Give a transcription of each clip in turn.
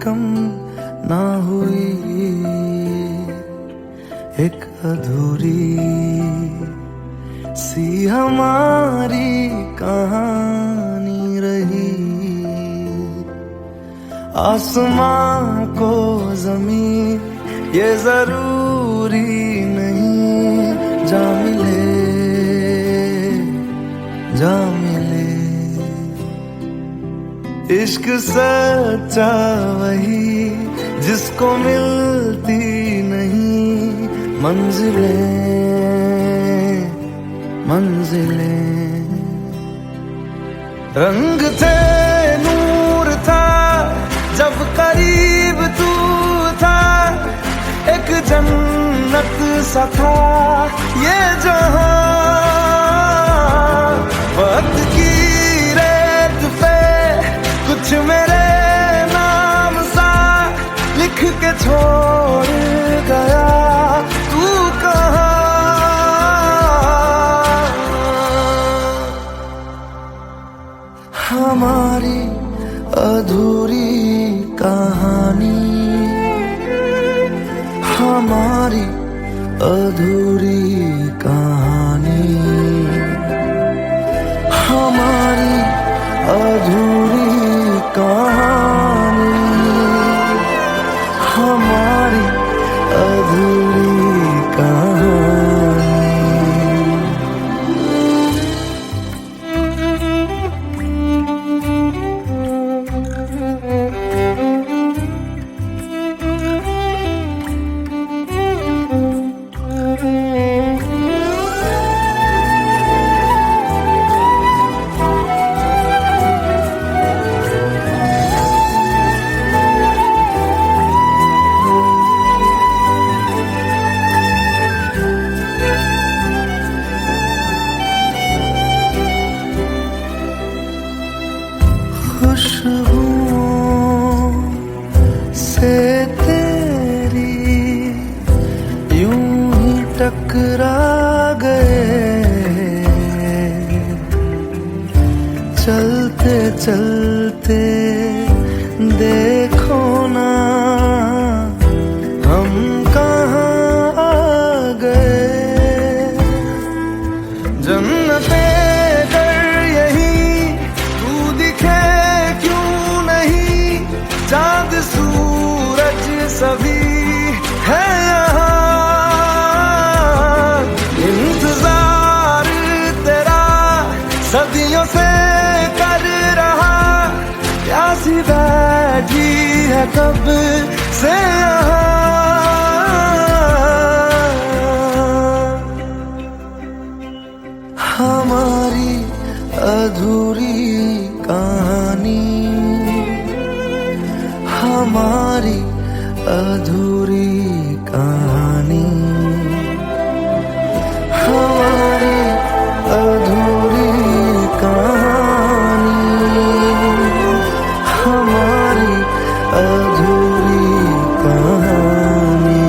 कम ना हुई, एक अधूरी सी हमारी कहानी रही। आसमां को ज़मीं ये जरूरी नहीं, जा मिले जा मिले। इश्क सच्चा वही जिसको मिलती नहीं मंजिलें मंजिलें। रंग थे नूर था जब करीब तू था, एक जन्नत सा था ये जहां। वक्त की रेत पे कुछ मेरे नाम सा लिख के छोड़ गया, तू कहाँ? हमारी अधूरी कहानी, हमारी अधूरी कहानी, हमारी अधूरी कहानी, हमारी अधूरी कहानी। खुशबुओं से तेरी यूं ही टकरा गए, चलते चलते देखो ना हम कहाँ आ गए। जन्नते चांद सूरज सभी है यहाँ, इंतजार तेरा सदियों से कर रहा, प्यासी बैठी है कब से यहाँ। हमारी अधूरी कहानी, हमारी अधूरी कहानी, हमारी अधूरी कहानी, हमारी अधूरी कहानी।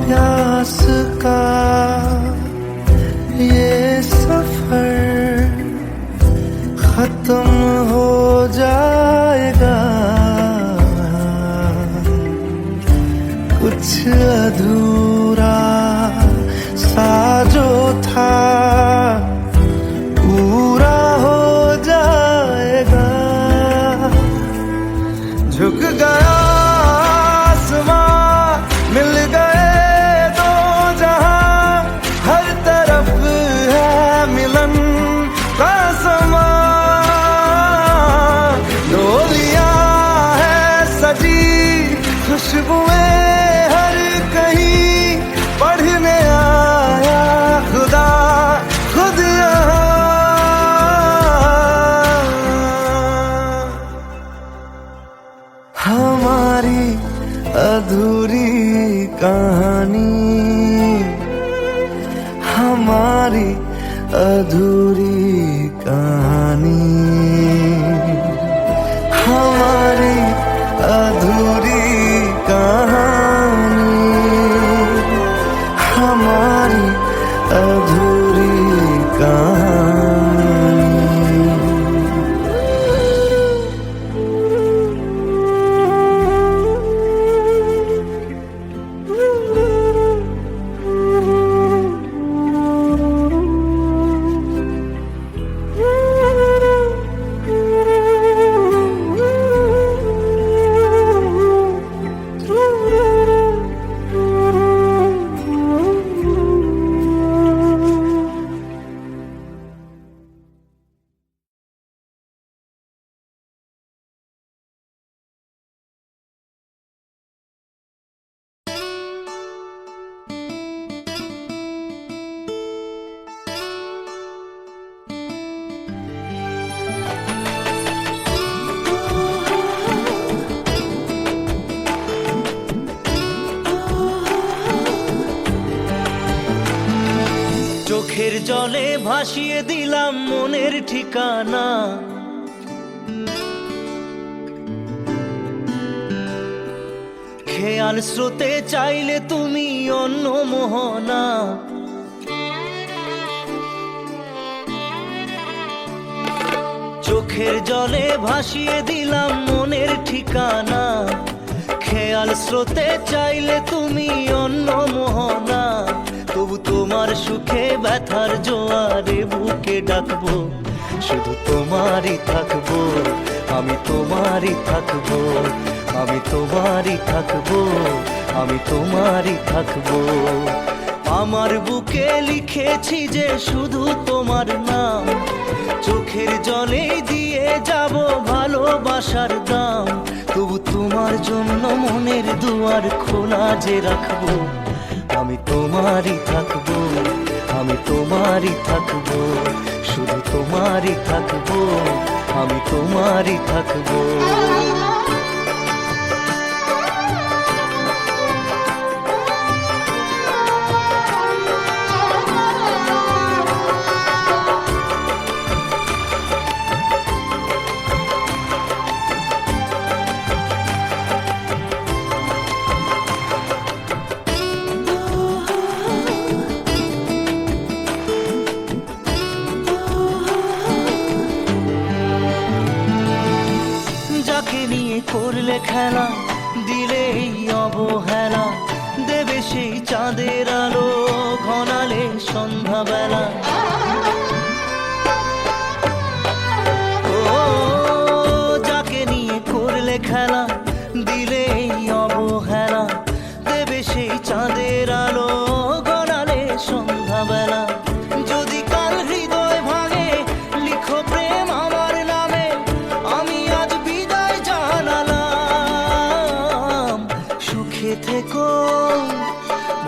प्यास का ये सफर खत्म हो जाएगा, कुछ अधूरा सा जो था पूरा हो जाएगा। झुक गया आसमां, मिल गए दो जहां, हर तरफ है मिलन का समा। डोलियां है सजी खुशबुएं हर कहीं, पढ़ने आया खुदा खुद यहाँ। हमारी अधूरी कहानी, हमारी अधूरी कहानी, हमारी अधूरी कहानी, हमारी अधूरी कहानी। চোখের জলে ভাসিয়ে দিলাম মনের ঠিকানা, খেয়াল স্রোতে চাইলে তুমি অন্য মোহনা। চোখের জলে ভাসিয়ে দিলাম মনের ঠিকানা, খেয়াল স্রোতে চাইলে তুমি অন্য মোহনা। তবু তোমার সুখে ব্যথার জোয়ারে বুকে ডাকবো, শুধু তোমারই থাকবো, আমি তোমারই থাকবো, আমি তোমারই থাকবো, আমি তোমারই থাকবো। আমার বুকে লিখেছি যে শুধু তোমার নাম, চোখের জলে দিয়ে যাব ভালোবাসার দাম। তবু তোমার জন্য মনের দুয়ার খোলা যে রাখবো, আমি তোমারই থাকবো, আমি তোমারই থাকবো, শুধু তোমারই থাকবো, আমি তোমারই থাকবো। যাকে নিয়ে করলে খেলা, দিলে এই অবহেলা, দেবে সেই চাঁদের আলো ঘনালে সন্ধ্যাবেলা। ও যাকে নিয়ে করলে খেলা, দিলে এই অবহেলা, দেবে সেই চাঁদের আলো ঘনালে সন্ধ্যাবেলা। যদি কাল হৃদয় ভাঙে লিখো প্রেম আমার নামে, আমি আজ বিদায় জানালাম। সুখে থেকো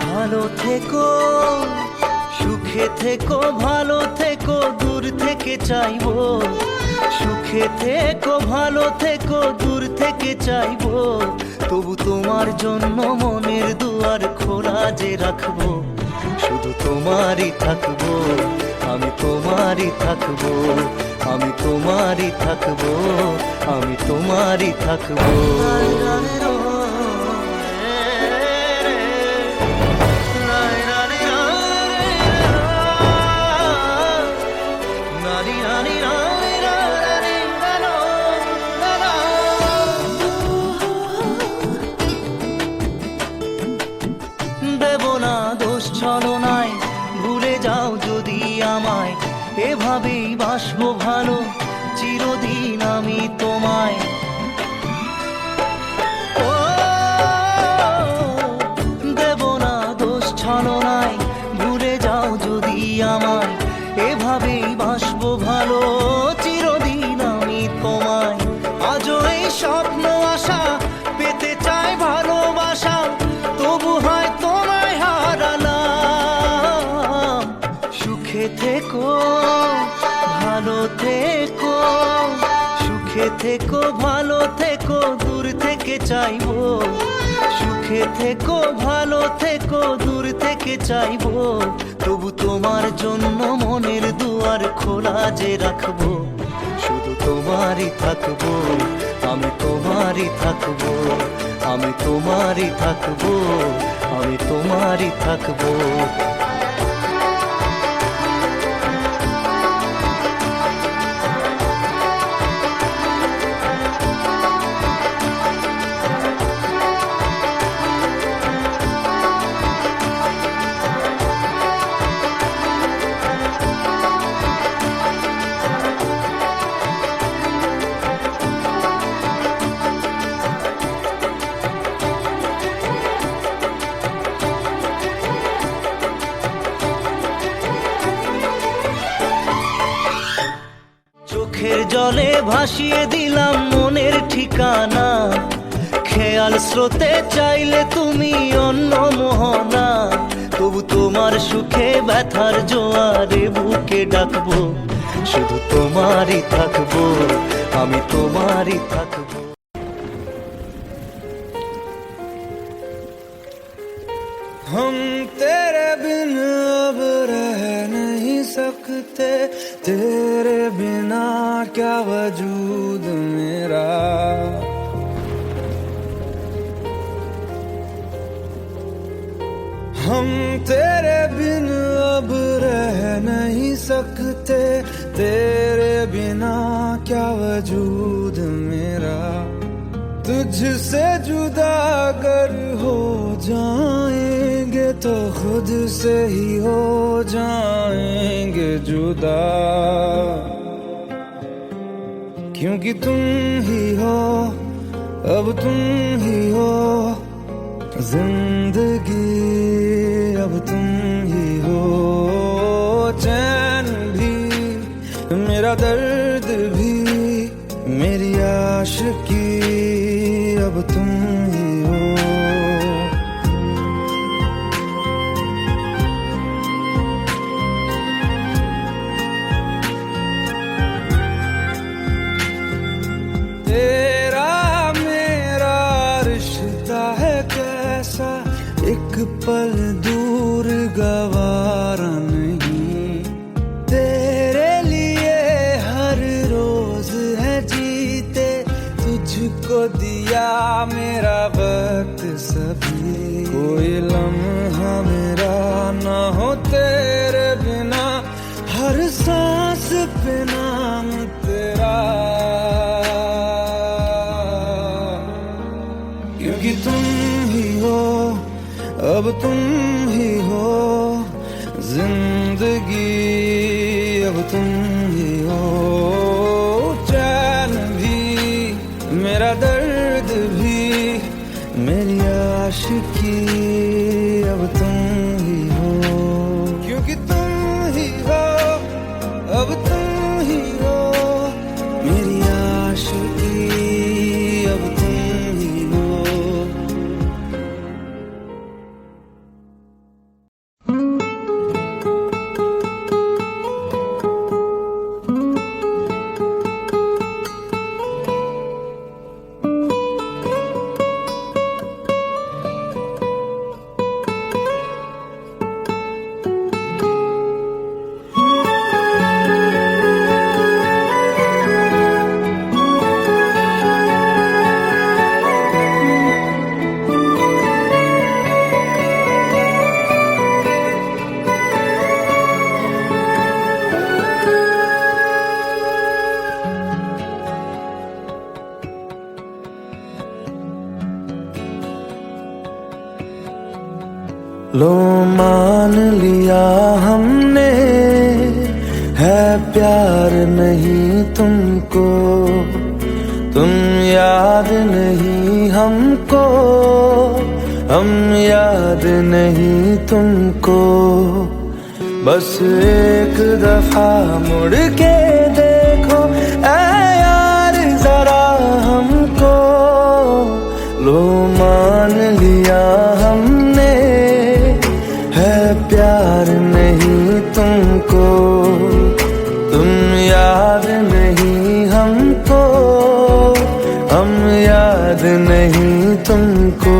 ভালো থেকো, সুখে থেকো ভালো থেকো, দূর থেকে চাইবো। সুখে থেকো ভালো থেকো, দূর থেকে চাইবো। তবু তোমার জন্য মনের দুয়ার খোলা যে রাখবো, শুধু তোমারই থাকবো, আমি তোমারই থাকবো, আমি তোমারই থাকবো, আমি তোমারই থাকবো। দেব না দোষ ছলনায়, ভুলে যাও যদি আমায়, এভাবেই বাসবো ভালো চিরদিন আমি তোমায়। ও দেব না দোষ ছলনায়, ভুলে যাও যদি আমায়, এভাবেই বাসবো ভালো চিরদিন আমি তোমায়। আজও এই স্বপ্ন আশা পেতে চাই ভালোবাসা, তবু হয় তোমায় হারালাম। সুখে থেকো ভালো থেকো, সুখে থেকো ভালো থেকো, দূর থেকে চাইবো। সুখে থেকো, ভালো থেকো, দূর থেকে চাইবো, তবু তোমার জন্য মনের দুয়ার খোলা যে রাখবো। শুধু তোমারই থাকবো, আমি তোমারই থাকবো, আমি তোমারই থাকবো, আমি তোমারই থাকবো। চোখের জলে ভাসিয়ে দিলাম মনের ঠিকানা, খেয়াল স্রোতে চাইলে তুমি অন্য মোহনা, তবু তোমার সুখে ব্যথার জোয়ারে বুকে ডাকবো। শুধু তোমারই থাকবো, আমি তোমারই থাকবো। हम तेरे बिन अब रह नहीं सकते, तेरे बिना क्या वजूद मेरा। हम तेरे बिन अब रह नहीं सकते, तेरे बिना क्या वजूद मेरा। तुझसे जुदा अगर हो जाएंगे तो खुद से ही हो जाएंगे जुदा, क्योंकि तुम ही हो, अब तुम ही हो जिंदगी, अब तुम ही हो चैन भी, मेरा दर्द भी, मेरी आशिकी, अब तुम ही हो। तेरा मेरा रिश्ता है कैसा, एक पल दूर गवारा नहीं। तेरे लिए हर रोज है जीते, तुझको दिया मेरा वक्त सभी। कोई लम्हा मेरा ना हो तेरे बिना, हर सांस पे नाम तेरा, क्योंकि तुम ही हो, अब तुम ही हो जिंदगी, अब तुम ही हो चैन भी, मेरा दर्द भी, मेरी आशिकी, अब तुम ही हो, क्योंकि तुम ही हो, अब तुम ही हो मेरी आशिकी, अब तुम ही हो। लो मान लिया हमने है प्यार नहीं तुमको, तुम याद नहीं हमको, हम याद नहीं तुमको। बस एक दफा मुड़ के देखो ऐ यार जरा हमको, लो मान लिया हमने है प्यार नहीं तुमको, तुम याद नहीं हमको, हम याद नहीं तुमको।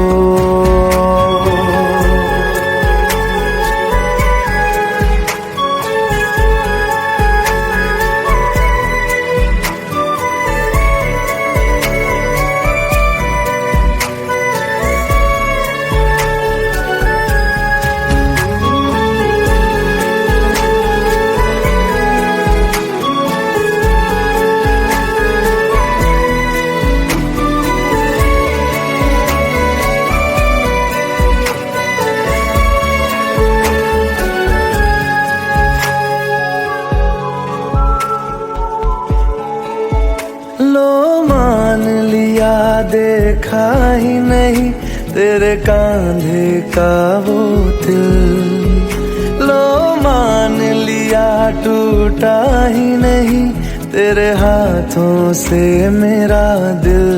देखा ही नहीं तेरे कांधे का वो दिल। लो मान लिया टूटा ही नहीं तेरे हाथों से मेरा दिल।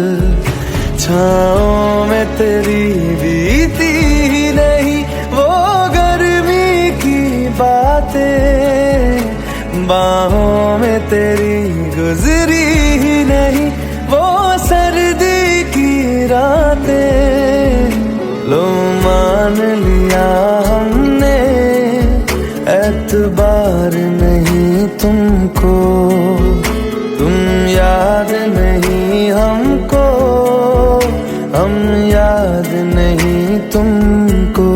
छाँव में तेरी बीती ही नहीं वो गर्मी की बातें, बाहों में तेरी गुजरी ही नहीं वो सर्दी की रातें। लो मान लिया हमने एतबार नहीं तुमको, तुम याद नहीं हमको, हम याद नहीं तुमको।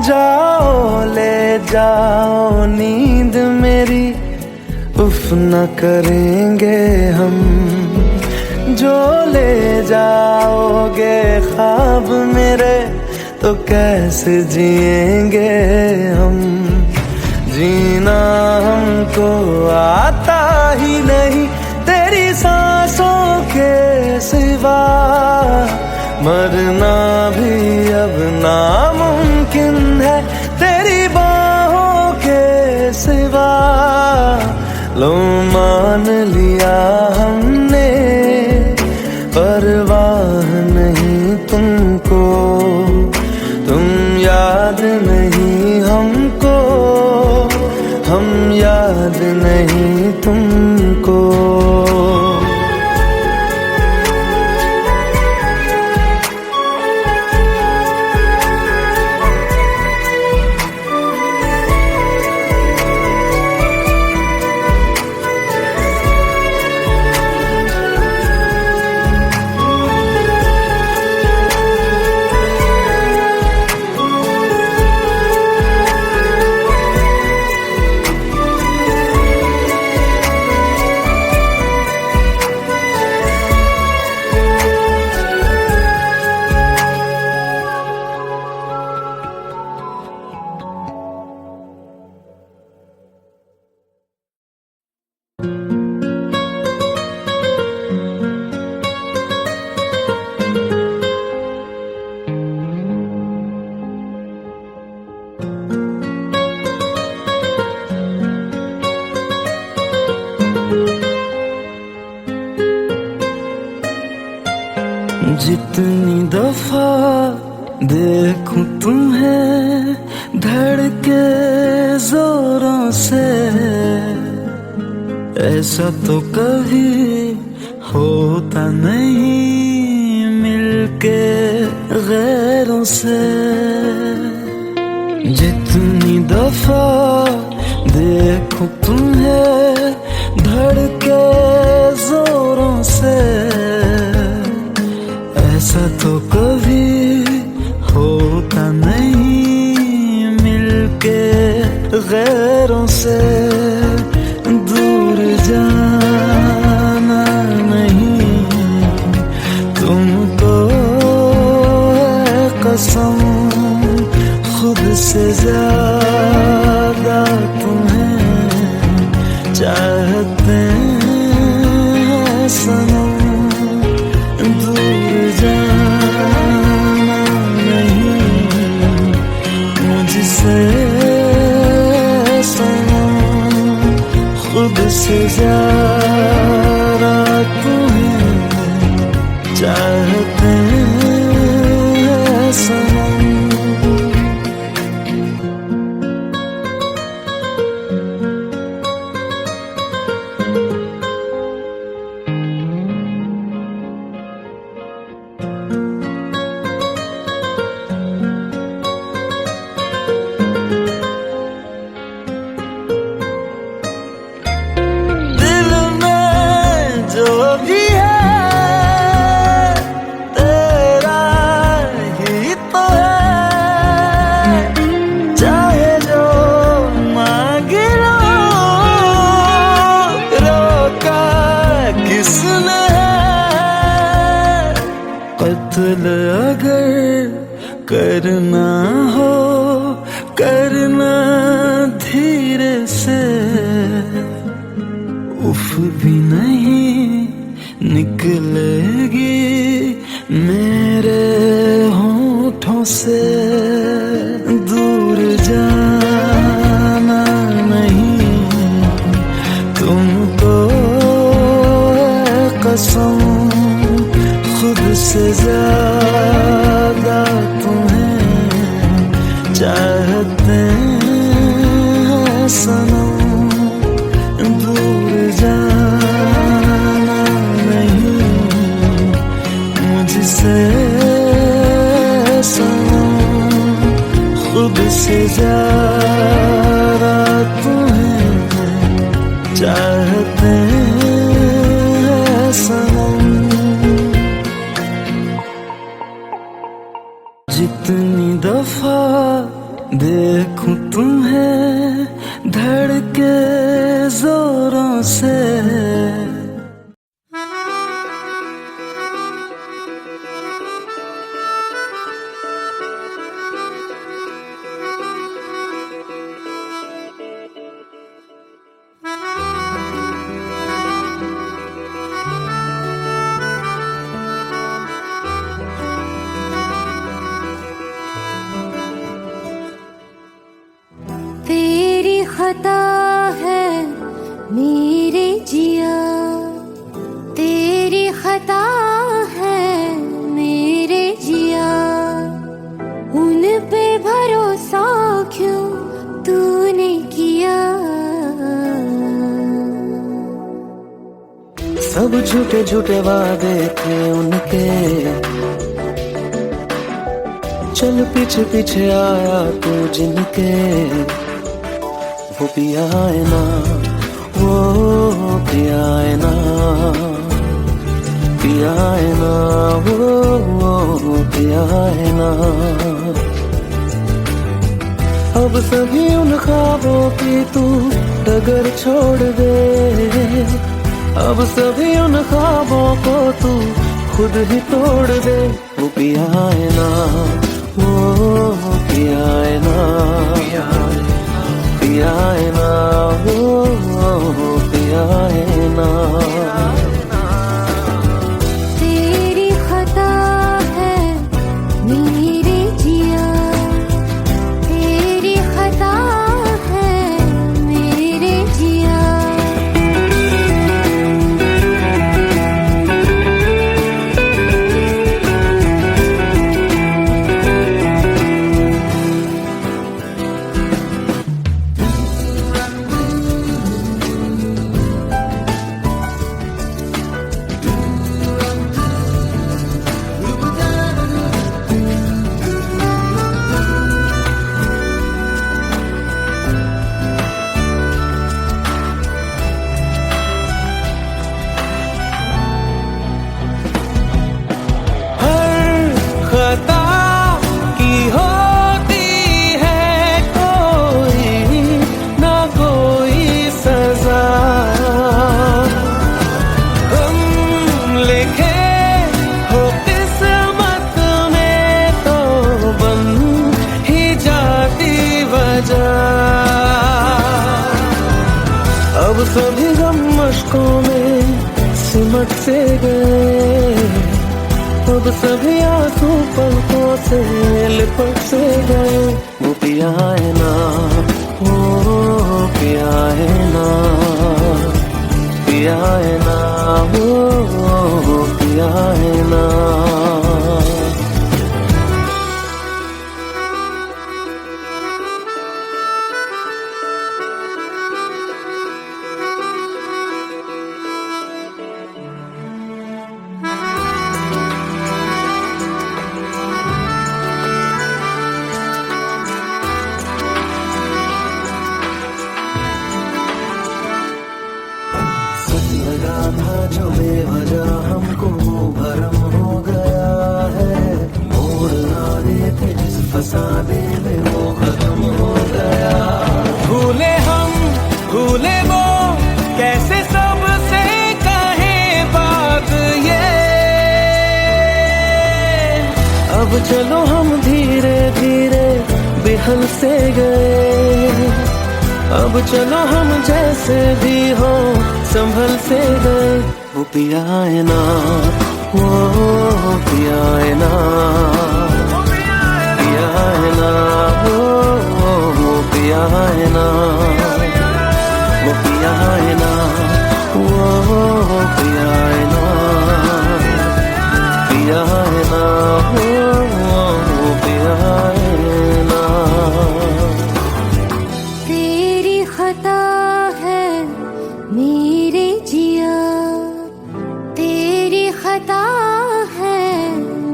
जाओ ले जाओ नींद मेरी, उफ न करेंगे हम। जो ले जाओगे ख्वाब मेरे तो कैसे जिएंगे हम। जीना हमको आता ही नहीं तेरी सांसों के सिवा, मरना भी अब नामुमकिन है तेरी बाहों के सिवा। लो मान लिया हमने परवाह नहीं तुमको, तुम याद नहीं हमको, हम याद नहीं तुमको। जितनी दफा देखूं तुम्हें धड़के जोरों से, ऐसा तो कभी होता नहीं मिलके गैरों से। जितनी दफा देखूं तुम्हें धड़के जोरों से, ऐसा तो कभी होता नहीं मिलके गैरों से। दूर जाना नहीं तुमको है कसम, खुद से ज्यादा तुम्हें चाहते हैं सनम। खुद से ज्यादा तुम्हें चाहते हैं सनम। दिल अगर करना हो करना धीरे से, उफ भी नहीं निकलेगी मेरे होठों से। दूर जाना नहीं तुमको कसम, खुद से ज्यादा तुम्हें चाहते हैं सनम। दूर जाना नहीं मुझसे सनम, खुद से ज्यादा तुम्हें चाहते हैं सनम। जितनी दफा देखूं तुम्हें धड़के जोरों से, तेरी खता है मेरे जिया, तेरी खता है मेरे जिया, उन पे भरोसा क्यों तूने किया। सब झूठे झूठे वादे थे उनके, चल पीछे पीछे आया तू जिनके। वो पिया है ना, वो पिया है ना, पिया है ना, वो पिया है ना। अब सभी उन ख्वाबों की तू डगर छोड़ दे, अब सभी उन ख्वाबों को तू खुद ही तोड़ दे। वो पिया है ना, वो पिया है ना, पिया है ना, वो पिया है ना। तेरी खता है मेरे जिया, तेरी खता है मेरे जिया। खता की होती है कोई ना कोई सजा, हम लिखे हो किस्मत में तो बन ही जाती वजह। अब सभी गम मशकों में सिमट से गए, अब सभी आंसू पलकों से लिपट से गए। वो पिया है ना, वो पिया है ना, पिया है ना, वो पिया है ना। लगा था जो बेवजह हमको भरा संभल से गए। अब चलो हम जैसे भी हो संभल से गए। वो पिया है ना, वो पिया है ना, पिया है ना, वो पिया है ना, वो पिया है ना, वो पिया है ना, पिया है ना, वो पिया है ना। तेरी खता है मेरे जिया, तेरी खता है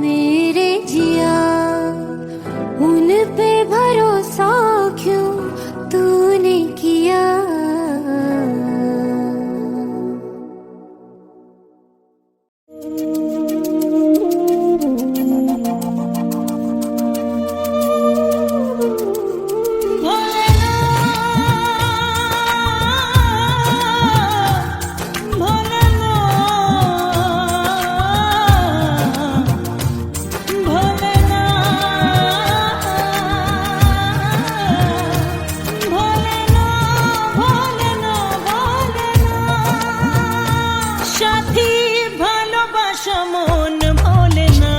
मेरे जिया, उन पे भरोसा क्यों तूने किया। সাথী ভালোবাসা মন ভোলে না,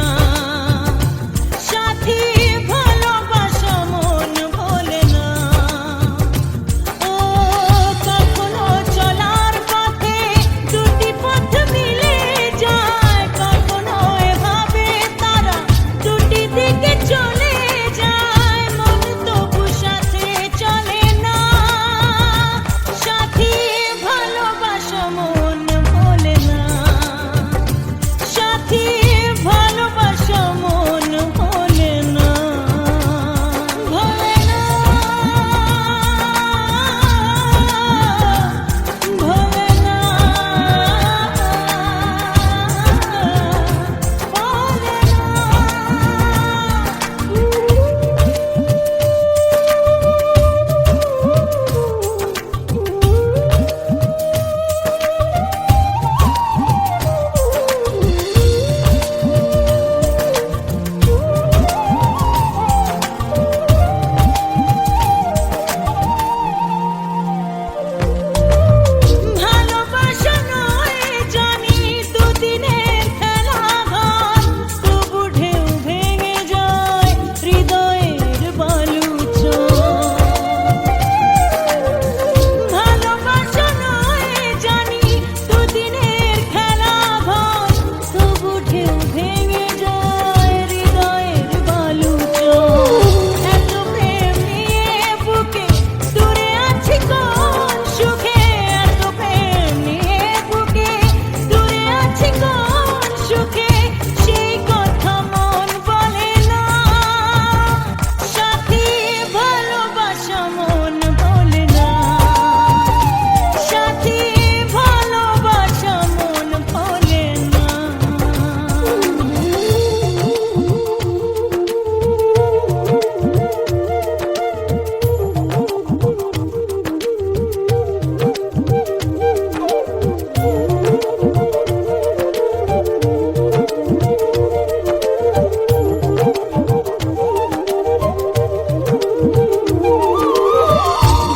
সাথী ভালোবাসা মন ভোলে না। ও কখনো চলার পথে দুটি পথ মিলে যায়, কখনো এভাবে তারা দুটি দিকে চলে যায়, মন তবু সাথে চলে না। সাথী ভালোবাসা মন ভোলে না, সাথী ভালোবাসা মন ভোলে না, ভোলে না, ভোলে না, ভালোবাসা নয় জানি দুদিনের খেলা ঘর, তবু ঢেউ ভেঙে যায় হৃদয়ের বালুচর। ভালোবাসা নয় জানি দুদিনের খেলা ঘর, তবু ঢেউ ভেঙে যায় হৃদয়ের বালুচর। এত প্রেম নিয়ে বুকে দূরে আছি কোন সুখে, এত প্রেম নিয়ে বুকে দূরে আছি কোন সুখে, সেই কথা মন বলে না। সাথী ভালোবাসা মন বলে না, সাথী ভালোবাসা মন বলে না।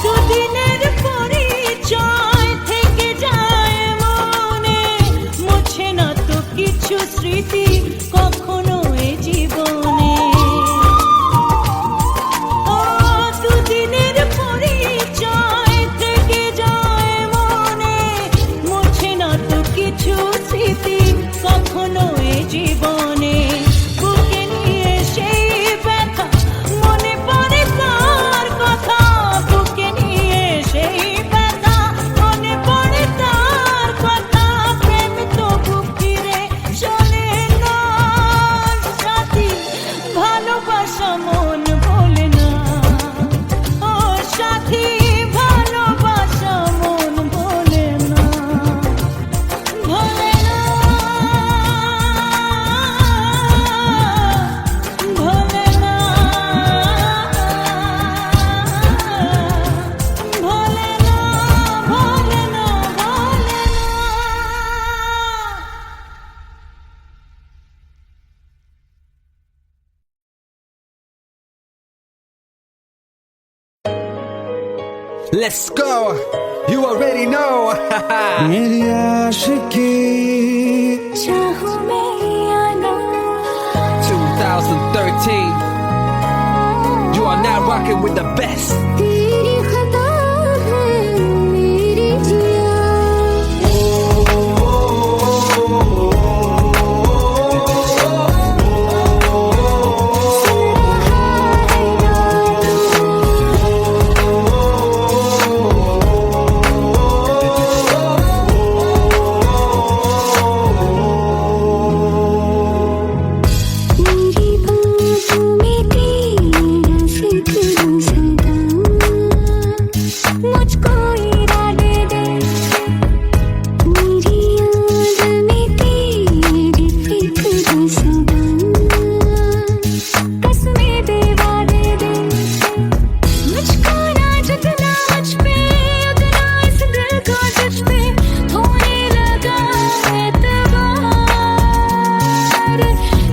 দুদিনের পরিচয় থেকে যায় মনে, মুছে না তো কিছু স্মৃতি কখনো এ জীবনে। ও দুদিনের পরিচয় থেকে যায় মনে, মুছে না তো কিছু স্মৃতি কখনো এ জীবনে। বুকে নিয়ে সেই ব্যথা মনে পড়ে তার কথা, বুকে নিয়ে সেই ব্যথা মনে পড়ে তার কথা, প্রেম তবু ফিরে চলে না। সাথী ভালোবাসা মন ভোলে না, ও সাথী ভালোবাসা মন ভোলে না, ভোলে না, ভোলে না, ভোলে না, ভোলে না, ভোলে না। Let's go. You already know. मेरी आशिकी चाहूं मैं या ना 2013. You are now rocking with the best. तेरी खता है मेरी जिया मेरी बाहों में तेरा फिक्र सदा मुझको इरादे दे मेरी याद में तेरी फिक्र सदा कसमें दे वादे दे मुझको ना जितना मुझ पे उतना इस दिल को तुझ पे होने लगा एतबार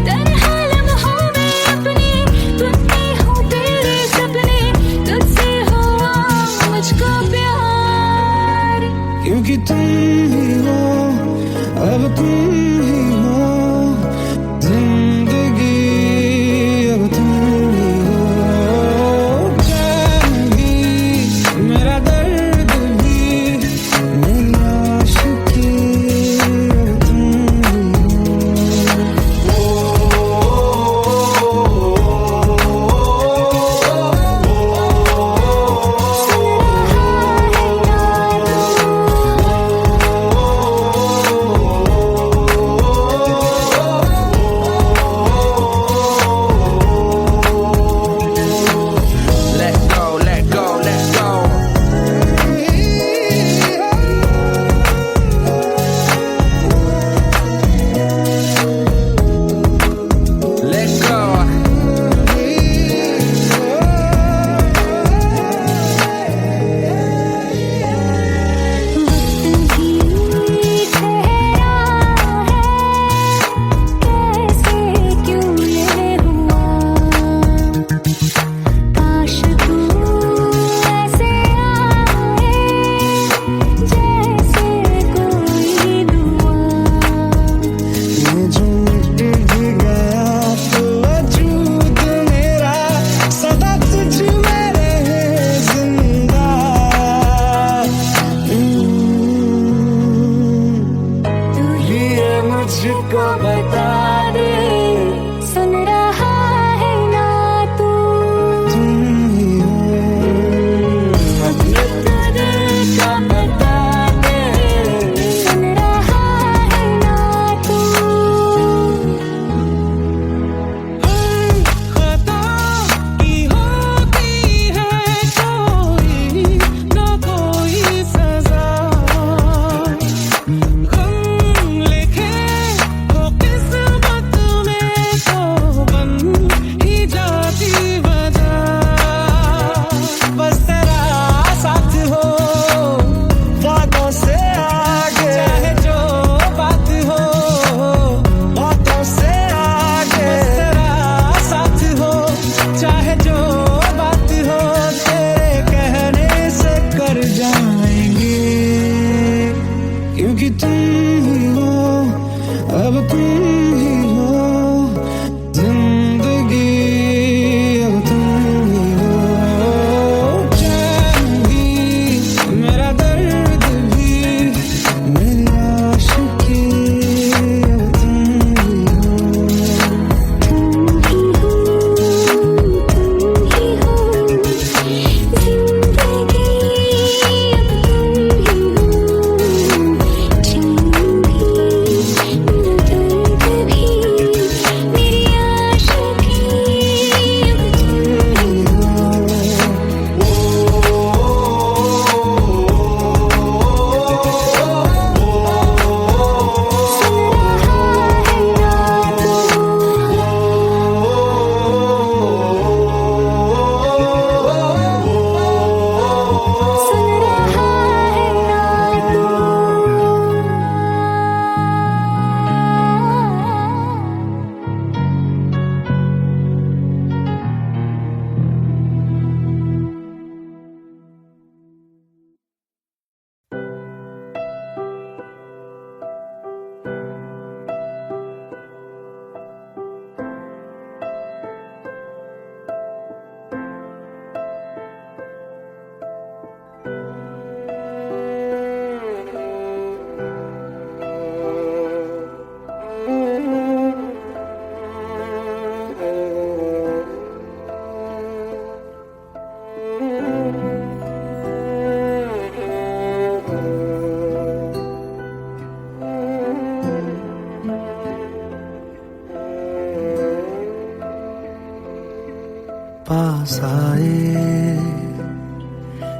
तन्हा लम्हों में अपने तुम ही हो तेरे सपने तुझसे हुआ मुझको प्यार क्योंकि तुम ही हो अब तुम ही हो जिंदगी अब तुम ही हो चैन भी मेरा दर्द भी मेरी आशिकी अब तुम ही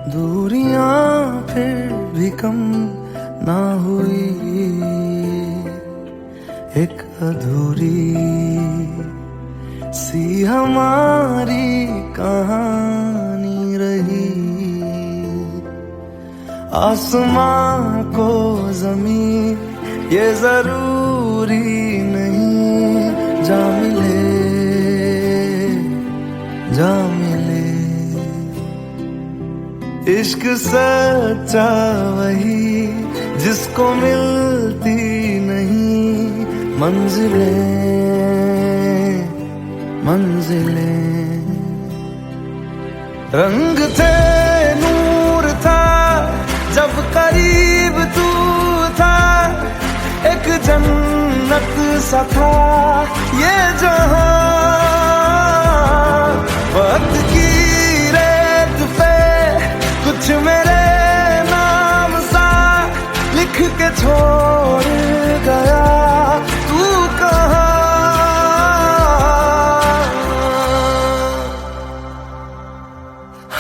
दूरियां फिर भी कम ना हुई, एक अधूरी सी हमारी कहानी रही। आसमां को जमीन ये जरूरी नहीं, जा मिले जा मिले। इश्क सच्चा वही जिसको मिलती नहीं मंजिलें मंजिलें। रंग थे नूर था जब करीब तू था, एक जन्नत सा था ये जहां। वक्त की रेत पे कुछ मेरे नाम सा लिख के छोड़ गया, तू कहाँ।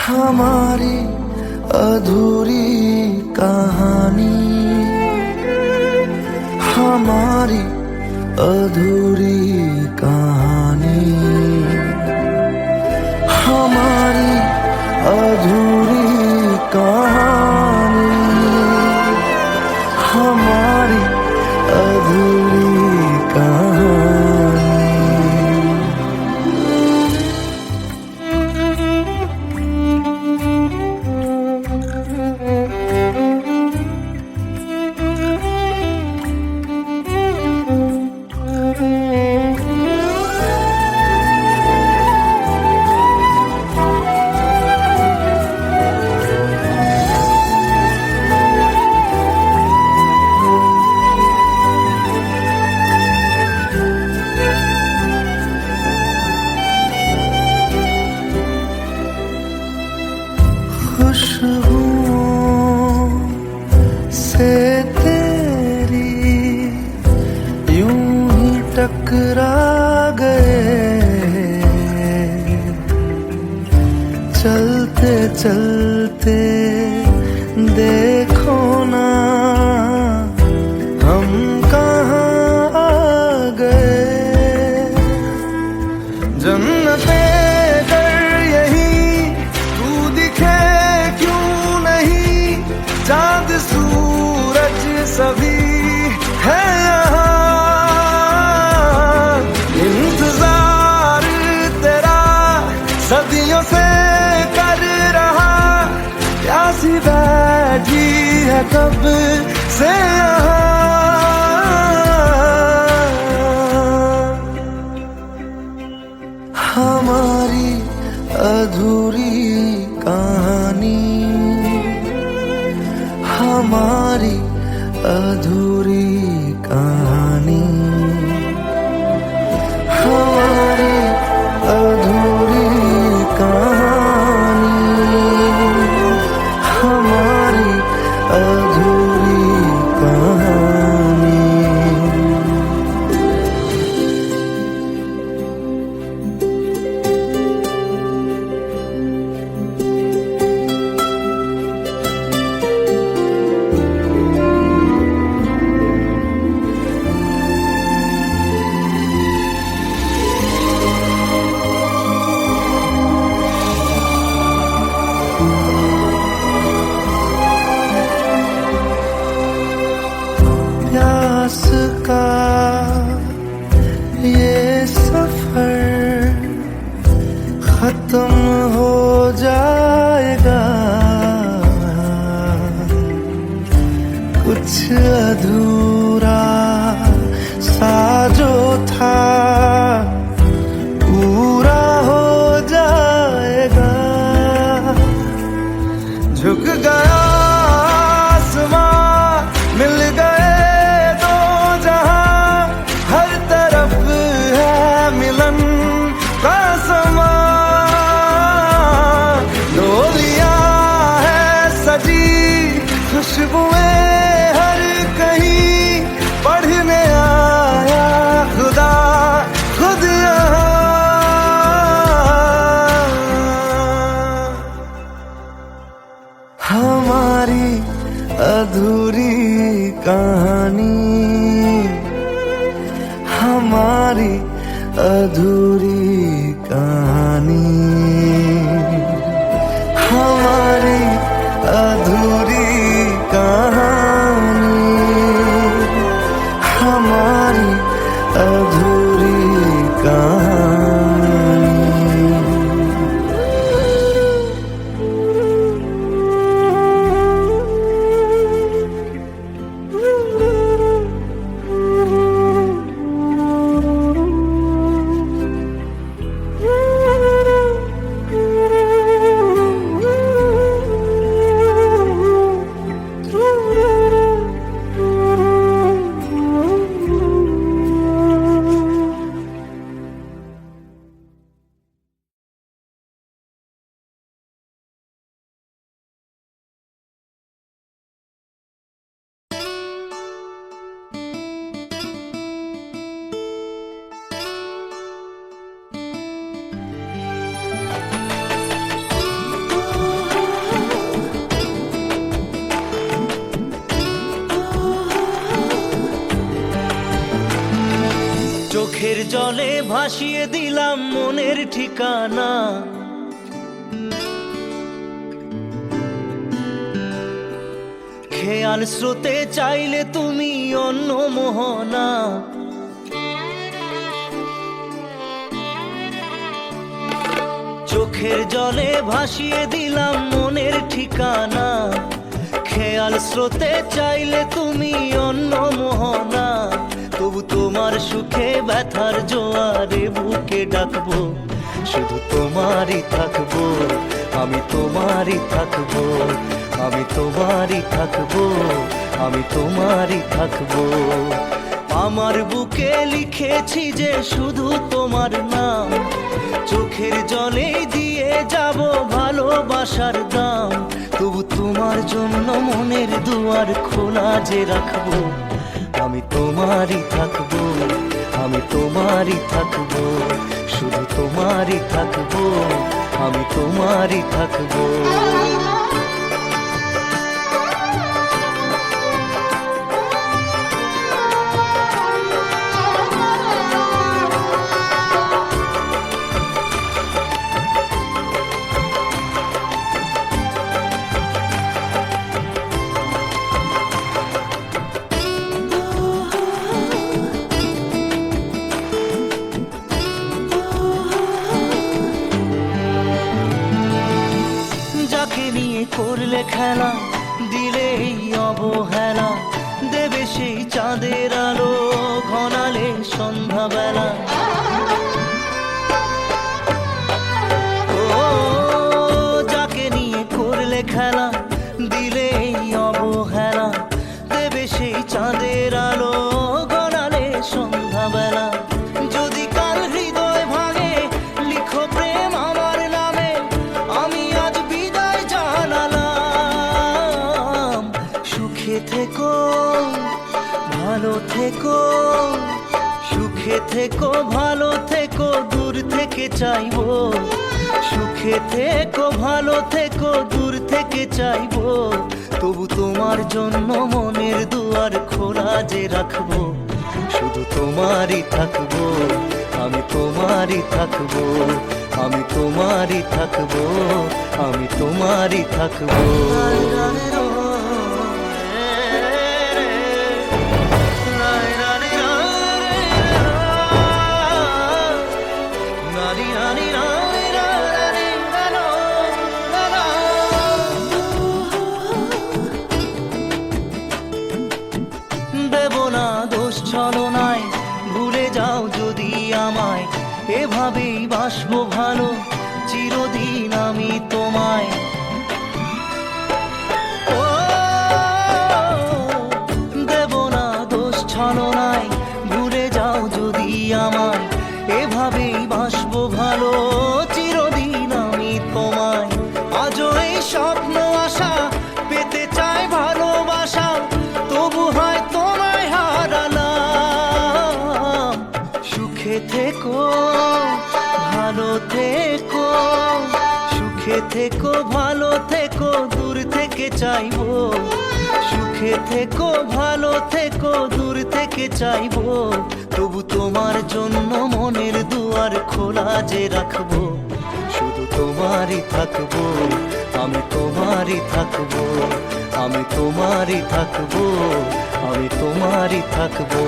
हमारी अधूरी कहानी, हमारी अधूरी कहानी, हमारी अधूरी कहानी, हमारी अधूरी कहानी। खुशबुओं से तेरी यूं ही टकरा गए, चलते चलते देखो ना हम कहाँ आ गए। जन्नते चांद सूरज सभी है यहाँ, इंतजार तेरा सदियों से कर रहा, प्यासी बैठी है कब से यहाँ। हमारी अधूरी कहानी, हमारी अधूरी कहानी, हमारी अधूरी कहानी, हमारी अधूरी कहानी। प्यास का ये सफर खत्म हो जाएगा, कुछ अधूरा सा जो था पूरा हो जाएगा। झुक गया आसमां, मिल गए दो जहां, हर तरफ है मिलन का समा। डोलियां है सजी खुशबुएं हर कहीं, पढ़ने आया खुदा खुद यहाँ। हमारी अधूरी कहानी, हमारी अधूरी कहानी, हमारी अधूरी कहानी, हमारी अधूरी कहानी। চোখের জলে ভাসিয়ে দিলাম মনের ঠিকানা, খেয়াল স্রোতে চাইলে তুমি অন্য মোহনা। চোখের জলে ভাসিয়ে দিলাম মনের ঠিকানা, খেয়াল স্রোতে চাইলে তুমি অন্য মোহনা। তবু তোমার সুখে ব্যথার জোয়ারে বুকে ডাকবো, শুধু তোমারই থাকবো, আমি তোমারই থাকবো, আমি তোমারই থাকবো, আমি তোমারই থাকবো। আমার বুকে লিখেছি যে শুধু তোমার নাম, চোখের জলে দিয়ে যাব ভালোবাসার দাম। তবু তোমার জন্য মনের দুয়ার খোলা যে রাখবো, আমি তোমারই থাকবো, আমি তোমারই থাকবো, শুধু তোমারই থাকবো, আমি তোমারই থাকবো। করলে খেলা দিলে এই অবহেলা, দেবে সেই চাঁদের আলো ঘনালে সন্ধ্যাবেলা। ও যাকে নিয়ে করলে খেলা দিলে এই অবহেলা, দেবে সেই চাঁদের আলো ঘনালে সন্ধ্যাবেলা। যদি কাল হৃদয় ভাঙে লিখো প্রেম আমার নামে, আমি আজ বিদায় জানালাম। সুখে থেকো ভালো থেকো, সুখে থেকো ভালো থেকো, দূর থেকে চাইবো। সুখে থেকো ভালো থেকো, দূর থেকে চাইবো। তবু তোমার জন্য মনের দুয়ার খোলা যে রাখবো, শুধু তোমারই থাকবো, আমি তোমারই থাকবো, আমি তোমারই থাকবো, আমি তোমারই থাকবো। দেব না দোষ ছলনায়, ভুলে যাও যদি আমায়, এভাবেই বাসবো ভালো চিরদিন আমি তোমায়। ও দেব না দোষ ছলনায়, ভুলে যাও যদি আমায়, এভাবেই বাসবো ভালো চিরদিন আমি তোমায়। আজও এই স্বপ্ন আশা পেতে চাই ভালোবাসা, তবু হয় তোমায় হারালাম। সুখে থেকো ভালো থেকো, সুখে থেকো ভালো থেকো, দূর থেকে থেকে চাইবো, সুখে থেকো ভালো থেকো দূর থেকে চাইবো, তবু তোমার জন্য মনের দুয়ার খোলা যে রাখবো, শুধু তোমারই থাকবো, আমি তোমারই থাকবো, আমি তোমারই থাকবো, আমি তোমারই থাকবো।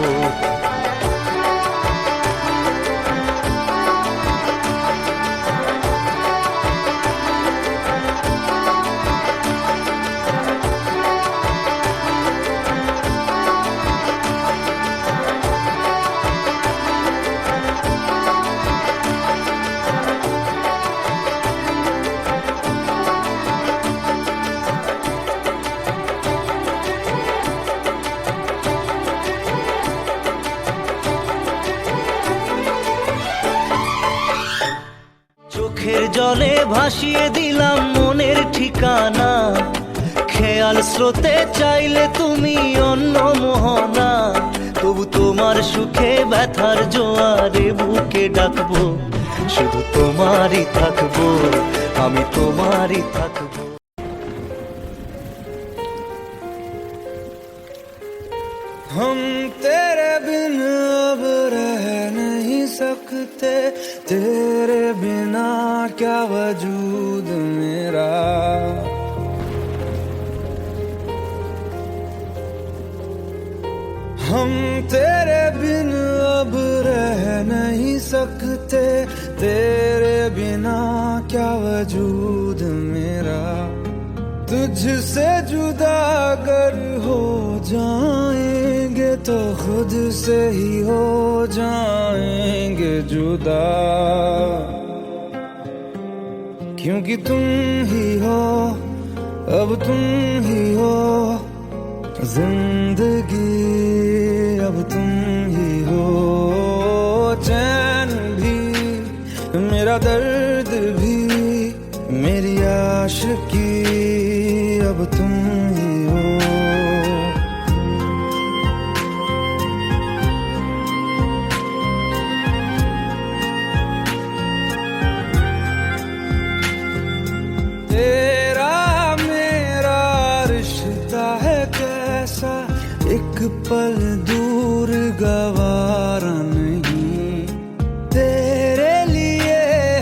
চোখের জলে ভাসিয়ে দিলাম মনের ঠিকানা, খেয়াল স্রোতে চাইলে তুমি অন্য মোহনা, তবু তোমার সুখে ব্যথার জোয়ারে বুকে ডাকবো, শুধু তোমারই থাকবো, আমি তোমারই থাকবো। हम तेरे बिन अब रह नहीं सकते, तेरे बिना क्या वजूद मेरा। हम तेरे बिन अब रह नहीं सकते, तेरे बिना क्या वजूद मेरा। तुझसे जुदा अगर हो जाएंगे तो खुद से ही हो जाएंगे जुदा, क्योंकि तुम ही हो, अब तुम ही हो जिंदगी, अब तुम ही हो चैन भी, मेरा दर्द भी, मेरी आशिकी, अब तुम ही हो। तेरा मेरा रिश्ता है कैसा, एक पल दूर गवारा नहीं, तेरे लिए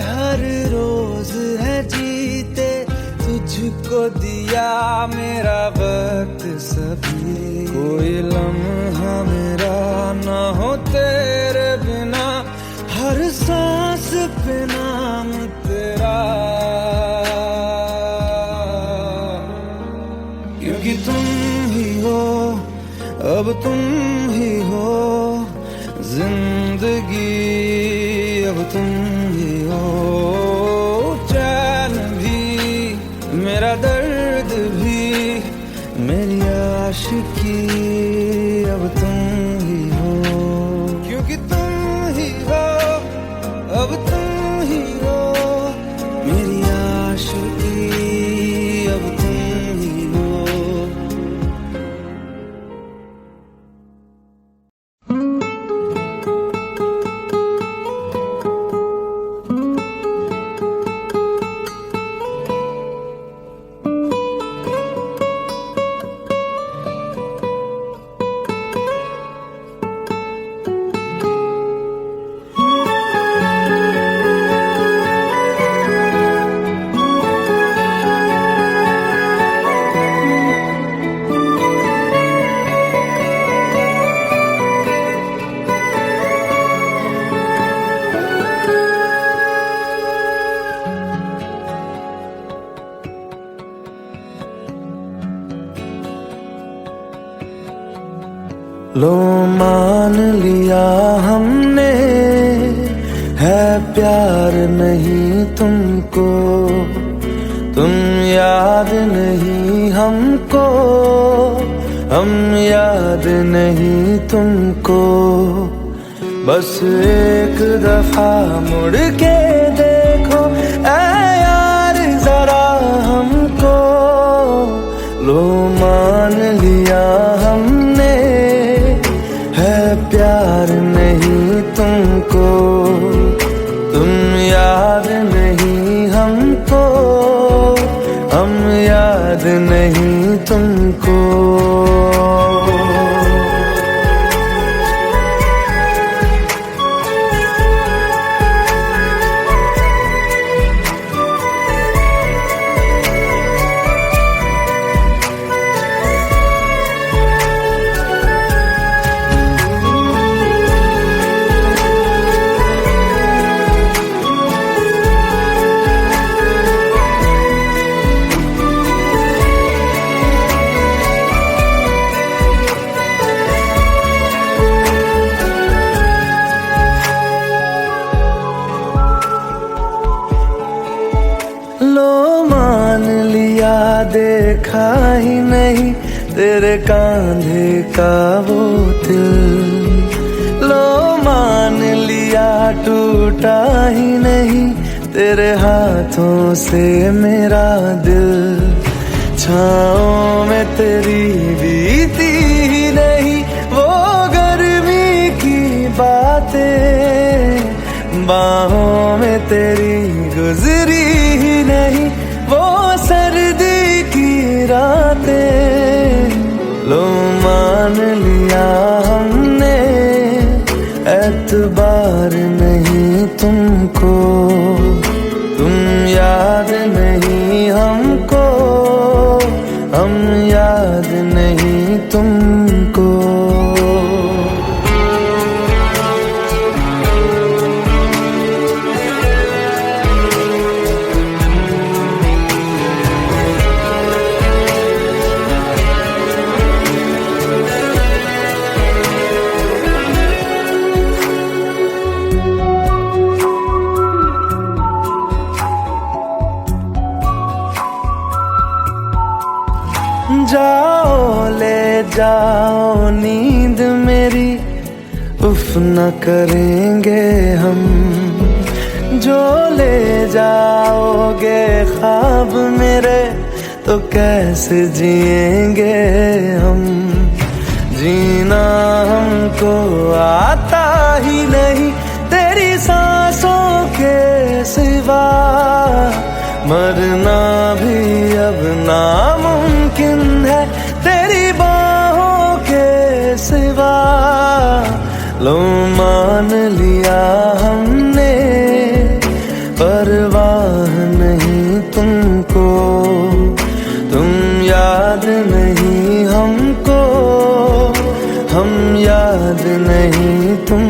हर रोज है जीते, तुझको दिया मेरा वक्त सभी, कोई लम्हा मेरा ना हो तेरे बिना, हर सांस पे नाम तेरा, क्योंकि तुम ही हो, अब तुम ही हो जिंदगी, अब तुम ही हो चैन भी, मेरा दर्द भी, मेरी आशिकी, अब तुम ही हो, क्योंकि तुम ही हो, अब तुम ही हो मेरी आशिकी, अब तुम ही हो। लो मान लिया हमने है प्यार नहीं तुमको, तुम याद नहीं हमको, हम याद नहीं तुमको, बस एक दफा मुड़ के देखो ऐ यार जरा हमको, लो मान लिया हमने है प्यार नहीं तुमको, तुम याद नहीं हमको, हम याद नहीं नहीं तुमको। लो मान लिया देखा ही नहीं तेरे कांधे का वो दिल। लो मान लिया टूटा ही नहीं तेरे हाथों से मेरा दिल। छाँव में तेरी बीती ही नहीं वो गर्मी की बातें, बाहों में तेरी गुजरी ही नहीं वो सर्दी की रातें। लो मान लिया हमने एतबार नहीं तुमको, तुम याद नहीं हमको, हम याद नहीं तुमको। जाओ ले जाओ नींद मेरी, उफ न करेंगे हम। जो ले जाओगे ख्वाब मेरे तो कैसे जिएंगे हम। जीना हमको आता ही नहीं तेरी सांसों के सिवा, मरना भी अब नामुमकिन है तेरी बाहों के सिवा। लो मान लिया हमने परवाह नहीं तुमको, तुम याद नहीं हमको, हम याद नहीं तुम